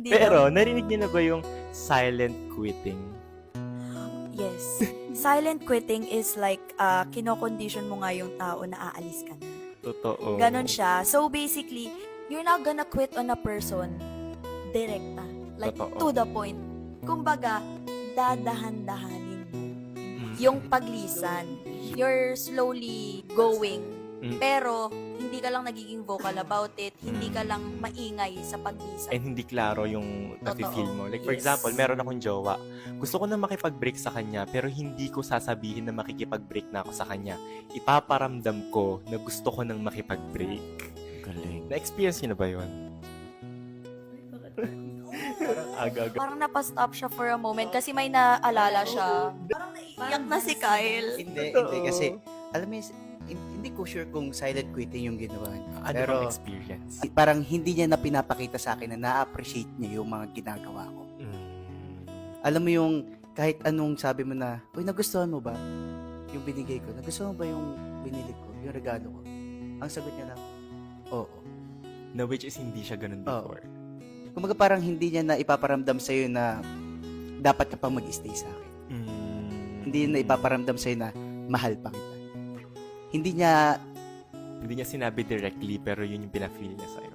Hindi Pero, daw. narinig niyo na ba yung silent quitting? Yes. Silent quitting is like, kino-condition mo nga yung tao na aalis ka na. Totoo. Ganon siya. So basically, you're not gonna quit on a person direkta. Like, Totoo. to the point. Kumbaga, dadahan-dahanin mo Mm. yung paglisan. You're slowly going. Mm. Pero, hindi ka lang nagiging vocal about it. Hindi ka lang maingay sa paglisan. And hindi klaro yung nafe-feel mo. Like, for Yes. example, meron akong jowa. Gusto ko na makipag-break sa kanya, pero hindi ko sasabihin na makikipag-break na ako sa kanya. Ipaparamdam ko na gusto ko nang makipag-break. Galing. Na-experience niyo na ba yun? Aga-aga. Parang napastop siya for a moment kasi may naalala siya. Parang naiiyak na si Kyle. Hindi kasi, alam mo, hindi ko sure kung silent quitting yung ginawa niya. Ano Pero, bang experience? parang hindi niya na pinapakita sa akin na na-appreciate niya yung mga ginagawa ko. Alam mo yung kahit anong sabi mo na, uy, nagustuhan mo ba yung binigay ko? Nagustuhan mo ba yung binili ko? Yung regalo ko? Ang sagot niya lang, oo. Na which is hindi siya ganun before. Kumaga parang hindi niya na ipaparamdam sa'yo na dapat ka pang mag-stay sa akin. Hindi niya na ipaparamdam sa'yo na mahal pa kita. Hindi niya Hindi niya sinabi directly, pero yun yung pina-feel niya sa'yo.